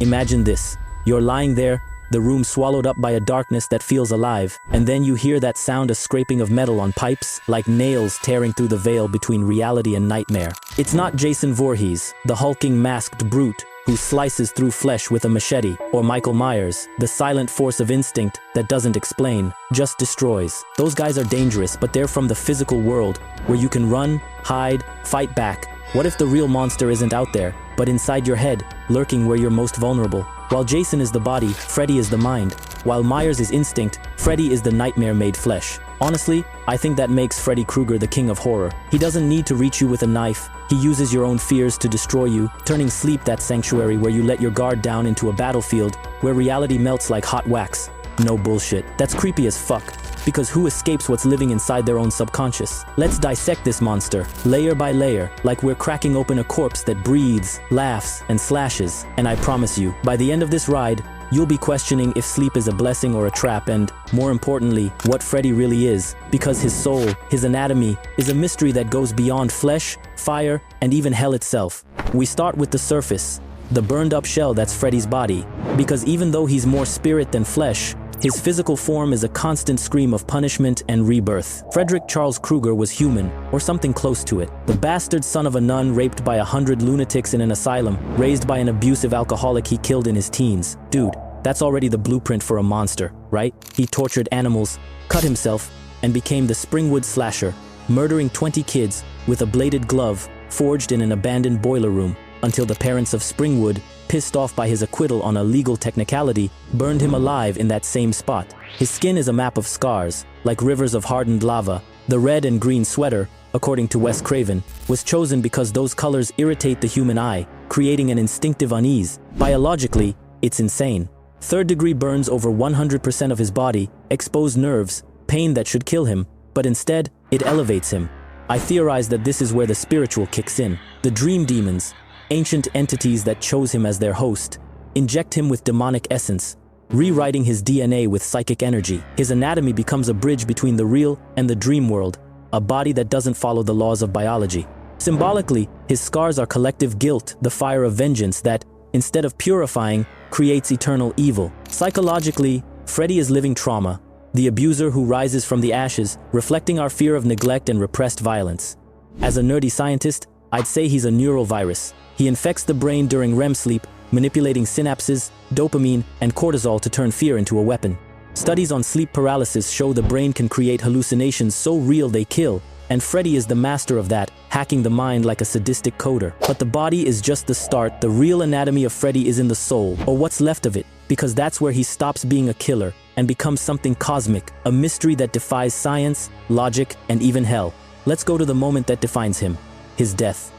Imagine this. You're lying there, the room swallowed up by a darkness that feels alive, and then you hear that sound, a scraping of metal on pipes, like nails tearing through the veil between reality and nightmare. It's not Jason Voorhees, the hulking masked brute who slices through flesh with a machete, or Michael Myers, the silent force of instinct that doesn't explain, just destroys. Those guys are dangerous, but they're from the physical world, where you can run, hide, fight back. What if the real monster isn't out there, but inside your head, lurking where you're most vulnerable? While Jason is the body, Freddy is the mind. While Myers is instinct, Freddy is the nightmare made flesh. Honestly, I think that makes Freddy Krueger the king of horror. He doesn't need to reach you with a knife. He uses your own fears to destroy you, turning sleep that sanctuary where you let your guard down into a battlefield where reality melts like hot wax. No bullshit. That's creepy as fuck. Because who escapes what's living inside their own subconscious? Let's dissect this monster, layer by layer, like we're cracking open a corpse that breathes, laughs, and slashes. And I promise you, by the end of this ride, you'll be questioning if sleep is a blessing or a trap and, more importantly, what Freddy really is. Because his soul, his anatomy, is a mystery that goes beyond flesh, fire, and even hell itself. We start with the surface, the burned-up shell that's Freddy's body. Because even though he's more spirit than flesh, his physical form is a constant scream of punishment and rebirth. Frederick Charles Krueger was human, or something close to it. The bastard son of a nun raped by 100 lunatics in an asylum, raised by an abusive alcoholic he killed in his teens. Dude, that's already the blueprint for a monster, right? He tortured animals, cut himself, and became the Springwood slasher, murdering 20 kids with a bladed glove forged in an abandoned boiler room, until the parents of Springwood, pissed off by his acquittal on a legal technicality, burned him alive in that same spot. His skin is a map of scars, like rivers of hardened lava. The red and green sweater, according to Wes Craven, was chosen because those colors irritate the human eye, creating an instinctive unease. Biologically, it's insane. Third-degree burns over 100% of his body, expose nerves, pain that should kill him, but instead, it elevates him. I theorize that this is where the spiritual kicks in. The dream demons, ancient entities that chose him as their host, inject him with demonic essence, rewriting his DNA with psychic energy. His anatomy becomes a bridge between the real and the dream world, a body that doesn't follow the laws of biology. Symbolically, his scars are collective guilt, the fire of vengeance that, instead of purifying, creates eternal evil. Psychologically, Freddy is living trauma, the abuser who rises from the ashes, reflecting our fear of neglect and repressed violence. As a nerdy scientist, I'd say he's a neural virus. He infects the brain during REM sleep, manipulating synapses, dopamine, and cortisol to turn fear into a weapon. Studies on sleep paralysis show the brain can create hallucinations so real they kill, and Freddy is the master of that, hacking the mind like a sadistic coder. But the body is just the start. The real anatomy of Freddy is in the soul, or what's left of it, because that's where he stops being a killer and becomes something cosmic, a mystery that defies science, logic, and even hell. Let's go to the moment that defines him, his death.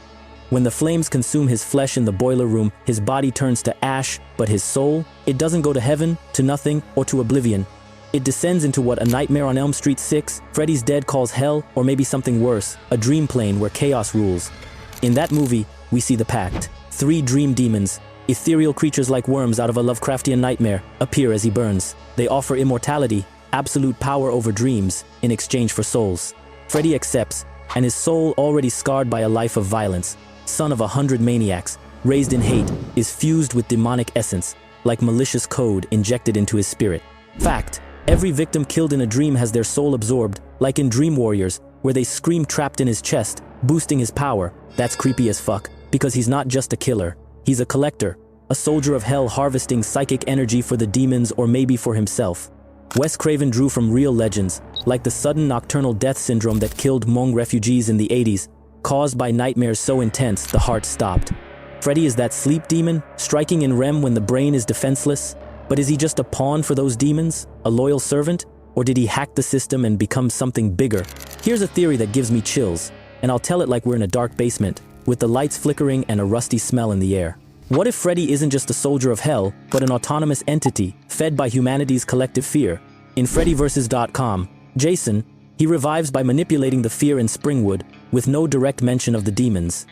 When the flames consume his flesh in the boiler room, his body turns to ash, but his soul, it doesn't go to heaven, to nothing, or to oblivion. It descends into what A Nightmare on Elm Street 6, Freddy's Dead calls hell, or maybe something worse, a dream plane where chaos rules. In that movie, we see the Pact. 3 dream demons, ethereal creatures like worms out of a Lovecraftian nightmare, appear as he burns. They offer immortality, absolute power over dreams, in exchange for souls. Freddy accepts, and his soul, already scarred by a life of violence, son of 100 maniacs, raised in hate, is fused with demonic essence, like malicious code injected into his spirit. Fact, every victim killed in a dream has their soul absorbed, like in Dream Warriors, where they scream trapped in his chest, boosting his power. That's creepy as fuck, because he's not just a killer, he's a collector, a soldier of hell harvesting psychic energy for the demons or maybe for himself. Wes Craven drew from real legends, like the sudden nocturnal death syndrome that killed Hmong refugees in the 80s, caused by nightmares so intense the heart stopped. Freddy is that sleep demon, striking in REM when the brain is defenseless. But is he just a pawn for those demons, a loyal servant, or did he hack the system and become something bigger? Here's a theory that gives me chills, and I'll tell it like we're in a dark basement, with the lights flickering and a rusty smell in the air. What if Freddy isn't just a soldier of hell, but an autonomous entity, fed by humanity's collective fear? In FreddyVs.com, Jason, he revives by manipulating the fear in Springwood, with no direct mention of the demons.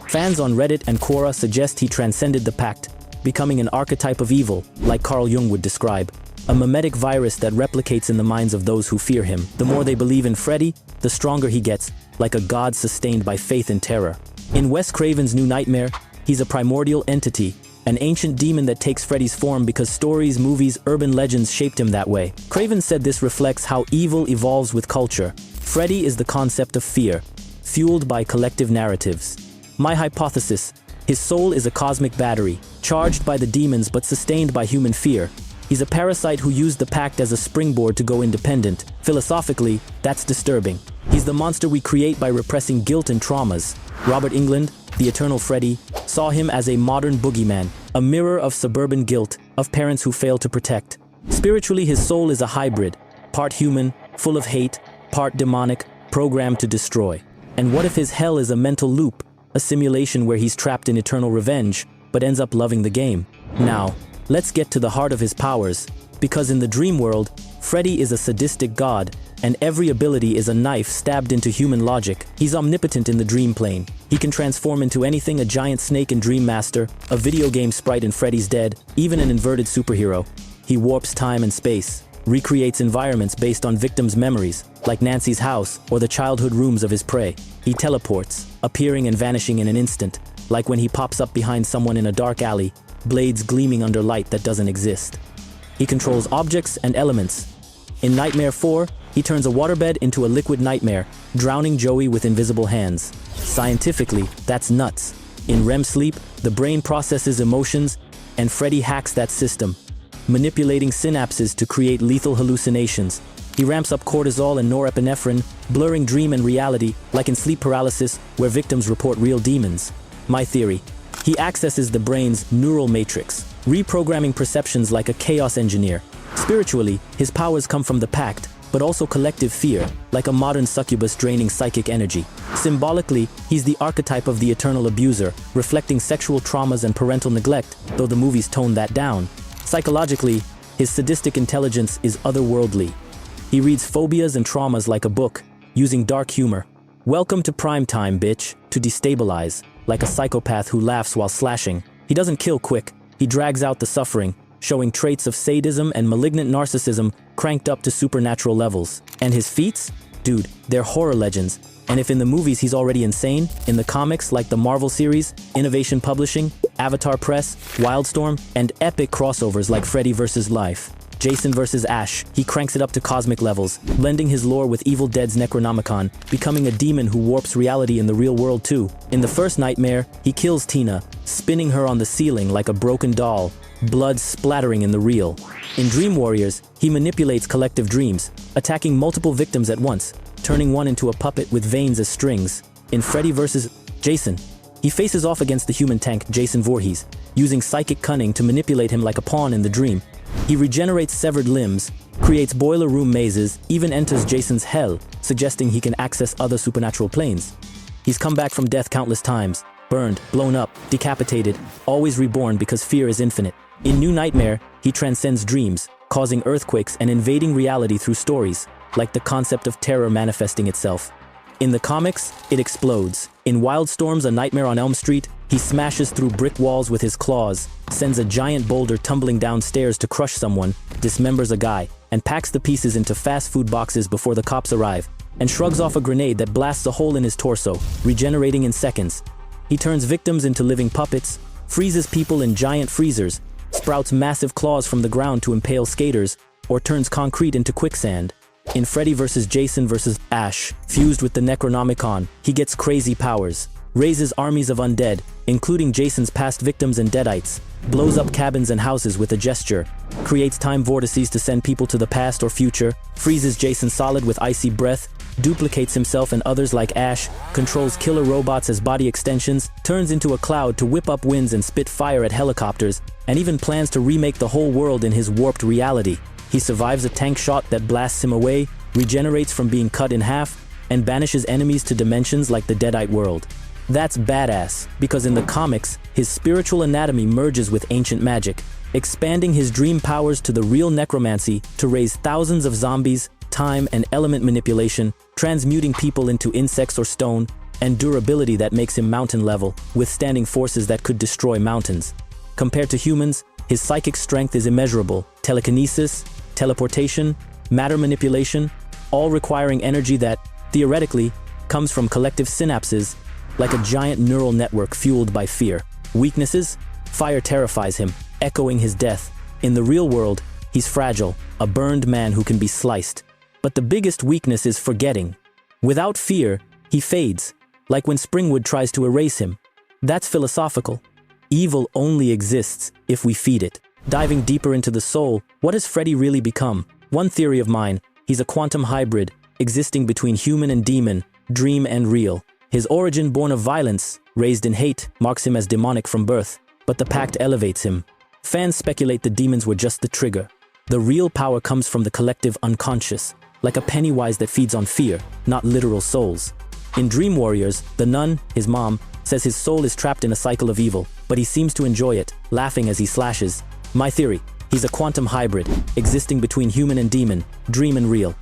Fans on Reddit and Quora suggest he transcended the Pact, becoming an archetype of evil, like Carl Jung would describe, a mimetic virus that replicates in the minds of those who fear him. The more they believe in Freddy, the stronger he gets, like a god sustained by faith and terror. In Wes Craven's New Nightmare, he's a primordial entity, an ancient demon that takes Freddy's form because stories, movies, urban legends shaped him that way. Craven said this reflects how evil evolves with culture. Freddy is the concept of fear, fueled by collective narratives. My hypothesis: his soul is a cosmic battery, charged by the demons but sustained by human fear. He's a parasite who used the pact as a springboard to go independent. Philosophically, that's disturbing. He's the monster we create by repressing guilt and traumas. Robert Englund, the Eternal Freddy, saw him as a modern boogeyman, a mirror of suburban guilt, of parents who fail to protect. Spiritually, his soul is a hybrid, part human, full of hate, part demonic, programmed to destroy. And what if his hell is a mental loop, a simulation where he's trapped in eternal revenge, but ends up loving the game? Now, let's get to the heart of his powers, because in the dream world, Freddy is a sadistic god, and every ability is a knife stabbed into human logic. He's omnipotent in the dream plane. He can transform into anything: a giant snake in Dream Master, a video game sprite in Freddy's Dead, even an inverted superhero. He warps time and space, recreates environments based on victims' memories, like Nancy's house or the childhood rooms of his prey. He teleports, appearing and vanishing in an instant, like when he pops up behind someone in a dark alley, blades gleaming under light that doesn't exist. He controls objects and elements. In Nightmare 4, he turns a waterbed into a liquid nightmare, drowning Joey with invisible hands. Scientifically, that's nuts. In REM sleep, the brain processes emotions, and Freddy hacks that system, manipulating synapses to create lethal hallucinations. He ramps up cortisol and norepinephrine, blurring dream and reality, like in sleep paralysis, where victims report real demons. My theory: he accesses the brain's neural matrix, reprogramming perceptions like a chaos engineer. Spiritually, his powers come from the pact, but also collective fear, like a modern succubus draining psychic energy. Symbolically, he's the archetype of the eternal abuser, reflecting sexual traumas and parental neglect, though the movies tone that down. Psychologically, his sadistic intelligence is otherworldly. He reads phobias and traumas like a book, using dark humor. Welcome to prime time, bitch, to destabilize, like a psychopath who laughs while slashing. He doesn't kill quick, he drags out the suffering, showing traits of sadism and malignant narcissism cranked up to supernatural levels. And his feats? Dude, they're horror legends. And if in the movies he's already insane, in the comics like the Marvel series, Innovation Publishing, Avatar Press, Wildstorm, and epic crossovers like Freddy vs. Life, Jason vs. Ash, he cranks it up to cosmic levels, blending his lore with Evil Dead's Necronomicon, becoming a demon who warps reality in the real world too. In the first Nightmare, he kills Tina, spinning her on the ceiling like a broken doll, blood splattering in the reel. In Dream Warriors, he manipulates collective dreams, attacking multiple victims at once, turning one into a puppet with veins as strings. In Freddy vs. Jason, he faces off against the human tank Jason Voorhees, using psychic cunning to manipulate him like a pawn in the dream. He regenerates severed limbs, creates boiler room mazes, even enters Jason's hell, suggesting he can access other supernatural planes. He's come back from death countless times, burned, blown up, decapitated, always reborn because fear is infinite. In New Nightmare, he transcends dreams, causing earthquakes and invading reality through stories, like the concept of terror manifesting itself. In the comics, it explodes. In Wildstorm's A Nightmare on Elm Street, he smashes through brick walls with his claws, sends a giant boulder tumbling downstairs to crush someone, dismembers a guy, and packs the pieces into fast food boxes before the cops arrive, and shrugs off a grenade that blasts a hole in his torso, regenerating in seconds. He turns victims into living puppets, freezes people in giant freezers, sprouts massive claws from the ground to impale skaters, or turns concrete into quicksand. In Freddy vs. Jason vs. Ash, fused with the Necronomicon, he gets crazy powers, raises armies of undead, including Jason's past victims and deadites, blows up cabins and houses with a gesture, creates time vortices to send people to the past or future, freezes Jason solid with icy breath, duplicates himself and others like Ash, controls killer robots as body extensions, turns into a cloud to whip up winds and spit fire at helicopters, and even plans to remake the whole world in his warped reality. He survives a tank shot that blasts him away, regenerates from being cut in half, and banishes enemies to dimensions like the Deadite world. That's badass, because in the comics, his spiritual anatomy merges with ancient magic, expanding his dream powers to the real necromancy to raise thousands of zombies, time and element manipulation, transmuting people into insects or stone, and durability that makes him mountain level, withstanding forces that could destroy mountains. Compared to humans, his psychic strength is immeasurable: telekinesis, teleportation, matter manipulation, all requiring energy that, theoretically, comes from collective synapses, like a giant neural network fueled by fear. Weaknesses? Fire terrifies him, echoing his death. In the real world, he's fragile, a burned man who can be sliced. But the biggest weakness is forgetting. Without fear, he fades, like when Springwood tries to erase him. That's philosophical. Evil only exists if we feed it. Diving deeper into the soul, what has Freddy really become? One theory of mine, he's a quantum hybrid, existing between human and demon, dream and real. His origin, born of violence, raised in hate, marks him as demonic from birth, but the pact elevates him. Fans speculate the demons were just the trigger. The real power comes from the collective unconscious, like a Pennywise that feeds on fear, not literal souls. In Dream Warriors, the nun, his mom, says his soul is trapped in a cycle of evil, but he seems to enjoy it, laughing as he slashes. My theory, he's a quantum hybrid, existing between human and demon, dream and real.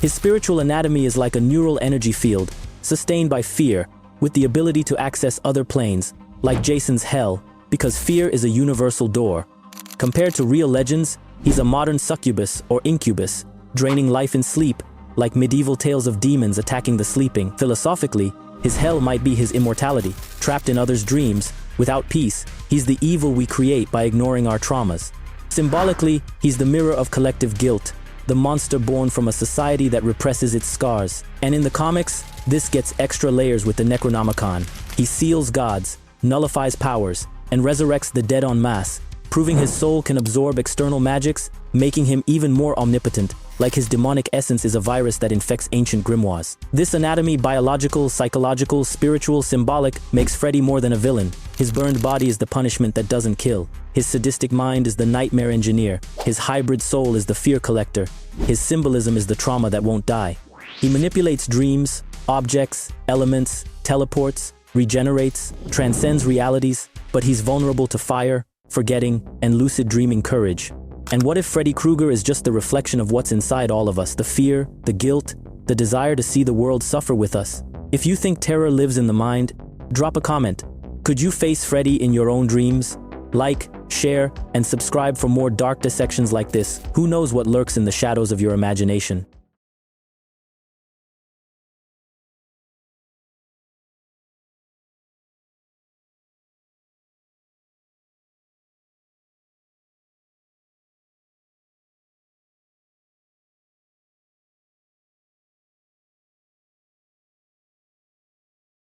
His spiritual anatomy is like a neural energy field, sustained by fear, with the ability to access other planes, like Jason's hell, because fear is a universal door. Compared to real legends, he's a modern succubus or incubus, draining life in sleep, like medieval tales of demons attacking the sleeping. Philosophically, his hell might be his immortality, trapped in others' dreams. Without peace, he's the evil we create by ignoring our traumas. Symbolically, he's the mirror of collective guilt, the monster born from a society that represses its scars. And in the comics, this gets extra layers with the Necronomicon. He seals gods, nullifies powers, and resurrects the dead en masse, proving his soul can absorb external magics, making him even more omnipotent, like his demonic essence is a virus that infects ancient grimoires. This anatomy, biological, psychological, spiritual, symbolic, makes Freddy more than a villain. His burned body is the punishment that doesn't kill. His sadistic mind is the nightmare engineer. His hybrid soul is the fear collector. His symbolism is the trauma that won't die. He manipulates dreams, objects, elements, teleports, regenerates, transcends realities, but he's vulnerable to fire, forgetting, and lucid dreaming courage. And what if Freddy Krueger is just the reflection of what's inside all of us, the fear, the guilt, the desire to see the world suffer with us? If you think terror lives in the mind, drop a comment. Could you face Freddy in your own dreams? Like, share, and subscribe for more dark dissections like this. Who knows what lurks in the shadows of your imagination?